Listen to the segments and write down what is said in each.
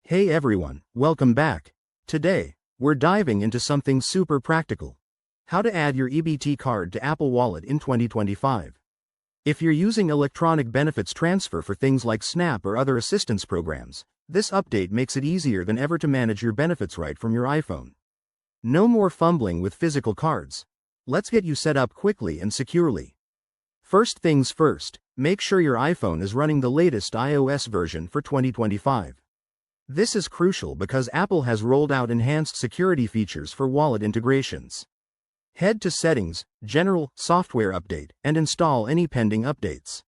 Hey everyone, welcome back. Today, we're diving into something super practical. How to add your EBT card to Apple Wallet in 2025. If you're using electronic benefits transfer for things like SNAP or other assistance programs, this update makes it easier than ever to manage your benefits right from your iPhone. No more fumbling with physical cards. Let's get you set up quickly and securely. First things first, make sure your iPhone is running the latest iOS version for 2025. This is crucial because Apple has rolled out enhanced security features for wallet integrations. Head to Settings, General, Software Update, and install any pending updates.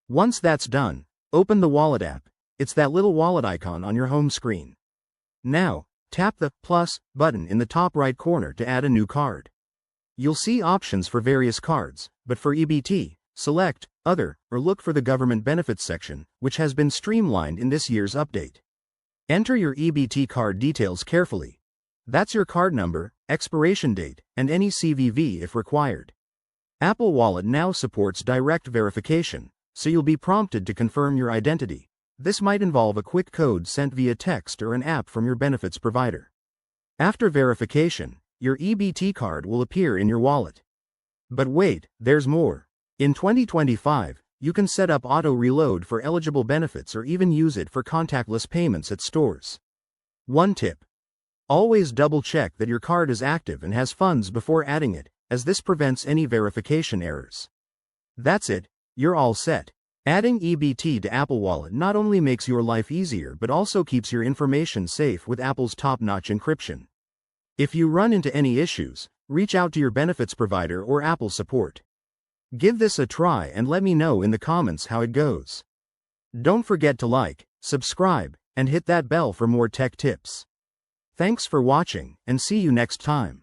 Once that's done, open the Wallet app. It's that little wallet icon on your home screen. Now, tap the plus button in the top right corner to add a new card. You'll see options for various cards, but for EBT, select Other or look for the Government Benefits section, which has been streamlined in this year's update. Enter your EBT card details carefully. That's your card number, expiration date, and any CVV if required. Apple Wallet now supports direct verification, so you'll be prompted to confirm your identity. This might involve a quick code sent via text or an app from your benefits provider. After verification, your EBT card will appear in your wallet. But wait, there's more. In 2025, you can set up auto reload for eligible benefits or even use it for contactless payments at stores. One tip: always double check that your card is active and has funds before adding it, as this prevents any verification errors. That's it, you're all set. Adding EBT to Apple Wallet not only makes your life easier but also keeps your information safe with Apple's top-notch encryption. If you run into any issues, reach out to your benefits provider or Apple support. Give this a try and let me know in the comments how it goes. Don't forget to like, subscribe, and hit that bell for more tech tips. Thanks for watching, and see you next time.